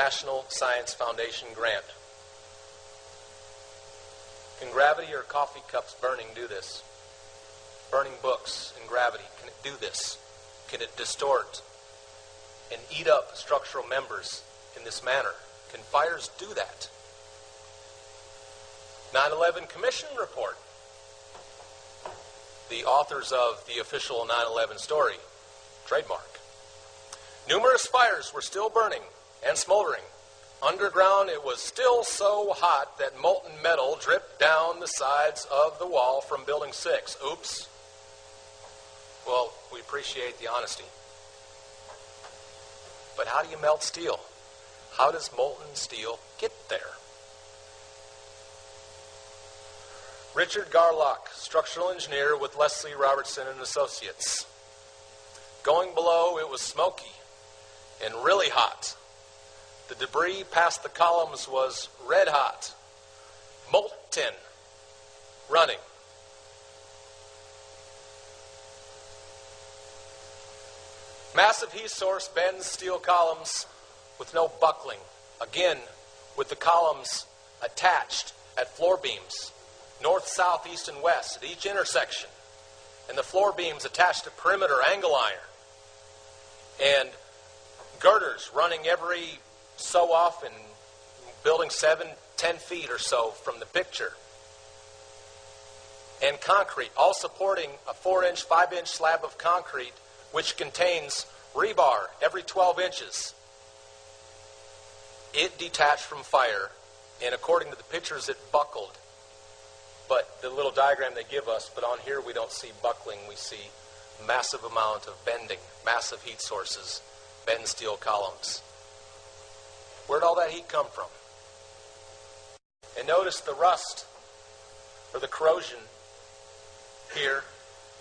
National Science Foundation grant. Can gravity or coffee cups burning do this? Burning books in gravity, can it do this? Can it distort and eat up structural members in this manner? Can fires do that? 9/11 Commission report. The authors of the official 9/11 story, trademark. Numerous fires were still burning and smoldering. Underground, it was still so hot that molten metal dripped down the sides of the wall from Building 6. Oops. Well, we appreciate the honesty. But how do you melt steel? How does molten steel get there? Richard Garlock, structural engineer with Leslie Robertson and Associates. Going below, it was smoky and really hot. The debris past the columns was red hot, molten, running. Massive heat source bends steel columns with no buckling. Again, with the columns attached at floor beams, north, south, east, and west at each intersection. And the floor beams attached to perimeter angle iron. And girders running every so often, building 7-10 feet or so from the picture. And concrete, all supporting a 4-inch, 5-inch slab of concrete, which contains rebar every 12 inches. It detached from fire, and according to the pictures, it buckled. But the little diagram they give us, but on here we don't see buckling, we see massive amount of bending, massive heat sources, bend steel columns. Where'd all that heat come from? And notice the rust, or the corrosion here,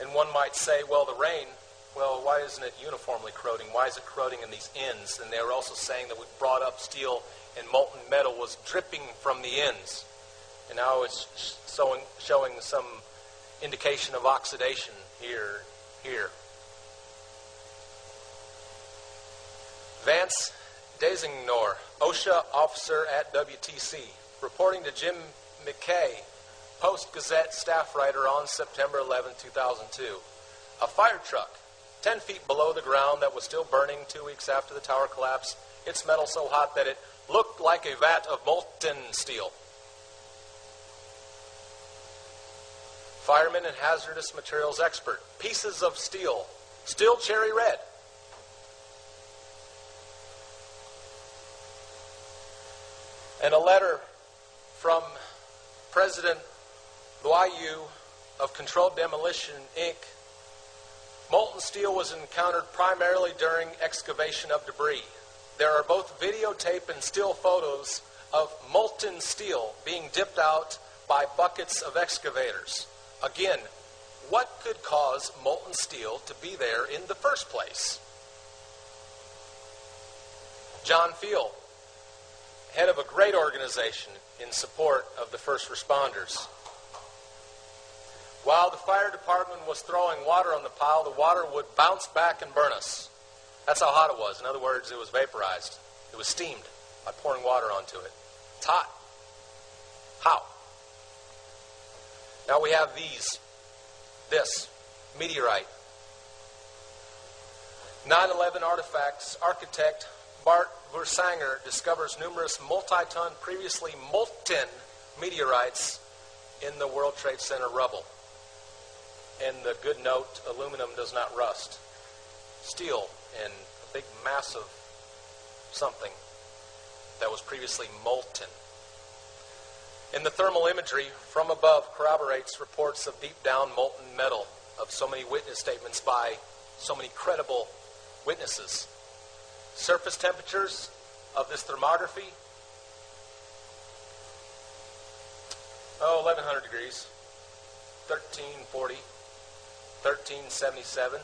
and one might say, well, the rain, well, why isn't it uniformly corroding? Why is it corroding in these ends? And they were also saying that we brought up steel and molten metal was dripping from the ends. And now it's showing some indication of oxidation here. Vance Designor, OSHA officer at WTC, reporting to Jim McKay, Post-Gazette staff writer on September 11, 2002. A fire truck 10 feet below the ground that was still burning 2 weeks after the tower collapse. Its metal so hot that it looked like a vat of molten steel. Fireman and hazardous materials expert. Pieces of steel, still cherry red. And a letter from President Loiseau of Controlled Demolition, Inc. Molten steel was encountered primarily during excavation of debris. There are both videotape and still photos of molten steel being dipped out by buckets of excavators. Again, what could cause molten steel to be there in the first place? John Field, head of a great organization in support of the first responders. While the fire department was throwing water on the pile, the water would bounce back and burn us. That's how hot it was. In other words, it was vaporized. It was steamed by pouring water onto it. It's hot. How? Now we have this meteorite. 9/11 artifacts. Architect Bart Versanger discovers numerous multi-ton, previously molten meteorites in the World Trade Center rubble. And the good note, aluminum does not rust. Steel and a big massive something that was previously molten. And the thermal imagery from above corroborates reports of deep down molten metal, of so many witness statements by so many credible witnesses. Surface temperatures of this thermography, 1100 degrees, 1340, 1377.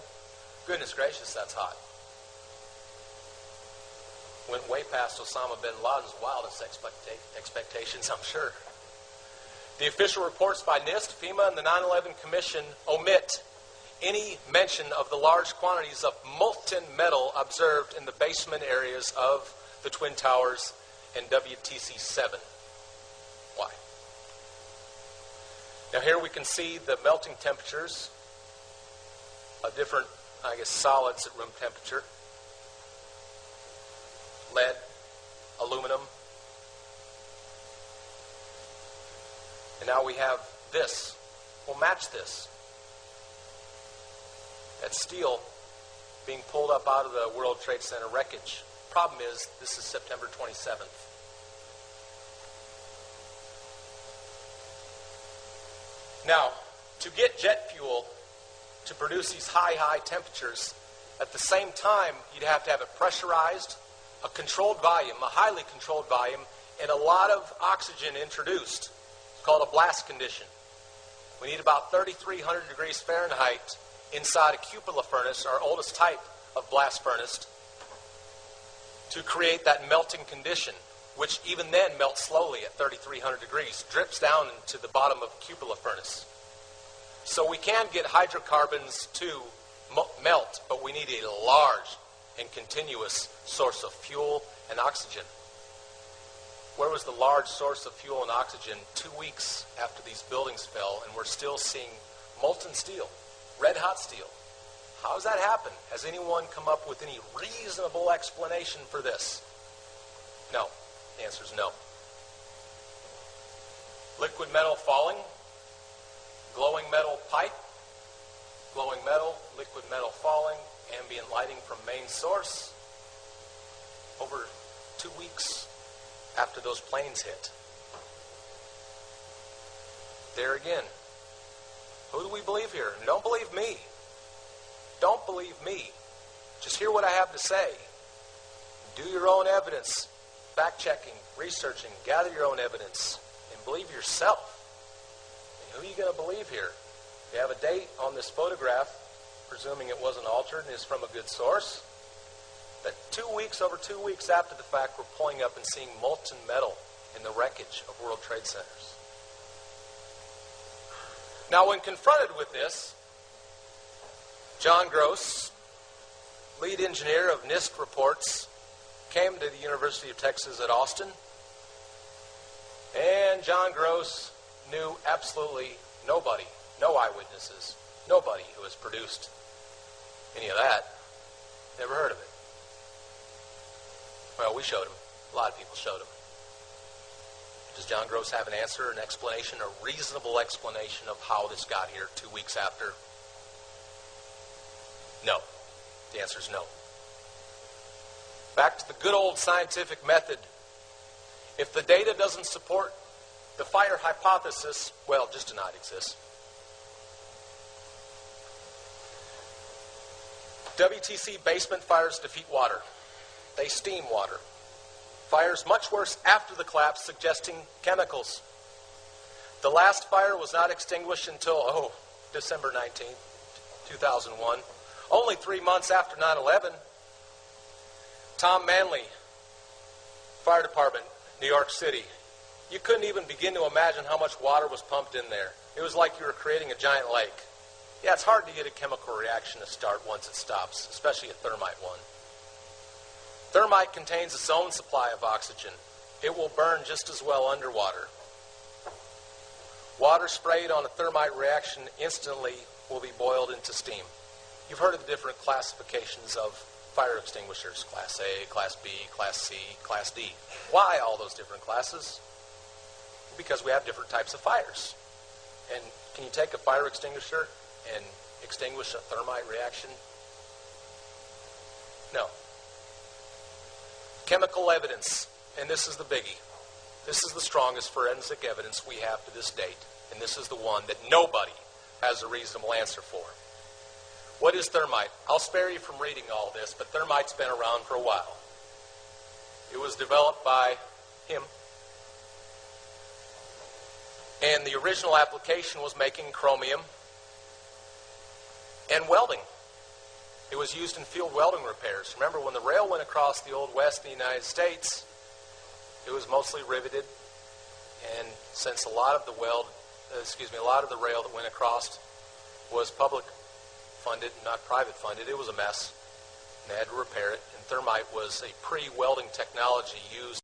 Goodness gracious, that's hot. Went way past Osama bin Laden's wildest expectations, I'm sure. The official reports by NIST, FEMA, and the 9/11 Commission omit any mention of the large quantities of molten metal observed in the basement areas of the Twin Towers and WTC-7. Why? Now here we can see the melting temperatures of different, solids at room temperature. Lead, aluminum. And now we have this. We'll match this. That's steel being pulled up out of the World Trade Center wreckage. Problem is, this is September 27th. Now, to get jet fuel to produce these high temperatures, at the same time, you'd have to have it pressurized, a controlled volume, a highly controlled volume, and a lot of oxygen introduced. It's called a blast condition. We need about 3,300 degrees Fahrenheit inside a cupola furnace, our oldest type of blast furnace, to create that melting condition, which even then melts slowly at 3,300 degrees, drips down into the bottom of a cupola furnace. So we can get hydrocarbons to melt, but we need a large and continuous source of fuel and oxygen. Where was the large source of fuel and oxygen 2 weeks after these buildings fell, and we're still seeing molten steel, red-hot steel? How does that happen? Has anyone come up with any reasonable explanation for this? No. The answer is no. Liquid metal falling, glowing metal pipe, glowing metal, liquid metal falling, ambient lighting from main source, over 2 weeks after those planes hit. There again, who do we believe here? And don't believe me. Don't believe me. Just hear what I have to say. Do your own evidence, fact-checking, researching, gather your own evidence, and believe yourself. And who are you going to believe here? You have a date on this photograph, presuming it wasn't altered and is from a good source, that over 2 weeks after the fact, we're pulling up and seeing molten metal in the wreckage of World Trade Centers. Now, when confronted with this, John Gross, lead engineer of NIST reports, came to the University of Texas at Austin, and John Gross knew absolutely nobody, no eyewitnesses, nobody who has produced any of that. Never heard of it. Well, we showed him. A lot of people showed him. Does John Gross have an answer, an explanation, a reasonable explanation of how this got here 2 weeks after? No. The answer is no. Back to the good old scientific method. If the data doesn't support the fire hypothesis, well, just deny it exists. WTC basement fires defeat water. They steam water. Fires much worse after the collapse, suggesting chemicals. The last fire was not extinguished until, December 19th, 2001. Only 3 months after 9/11. Tom Manley, Fire Department, New York City. You couldn't even begin to imagine how much water was pumped in there. It was like you were creating a giant lake. Yeah, it's hard to get a chemical reaction to start once it stops, especially a thermite one. Thermite contains its own supply of oxygen. It will burn just as well underwater. Water sprayed on a thermite reaction instantly will be boiled into steam. You've heard of the different classifications of fire extinguishers, Class A, Class B, Class C, Class D. Why all those different classes? Because we have different types of fires. And can you take a fire extinguisher and extinguish a thermite reaction? No. Chemical evidence, and this is the biggie. This is the strongest forensic evidence we have to this date, and this is the one that nobody has a reasonable answer for. What is thermite? I'll spare you from reading all this, but thermite's been around for a while. It was developed by him, and the original application was making chromium and welding. It was used in field welding repairs. Remember, when the rail went across the Old West in the United States, it was mostly riveted, and since a lot of the rail that went across was public funded, not private funded, it was a mess, and they had to repair it and thermite was a pre-welding technology used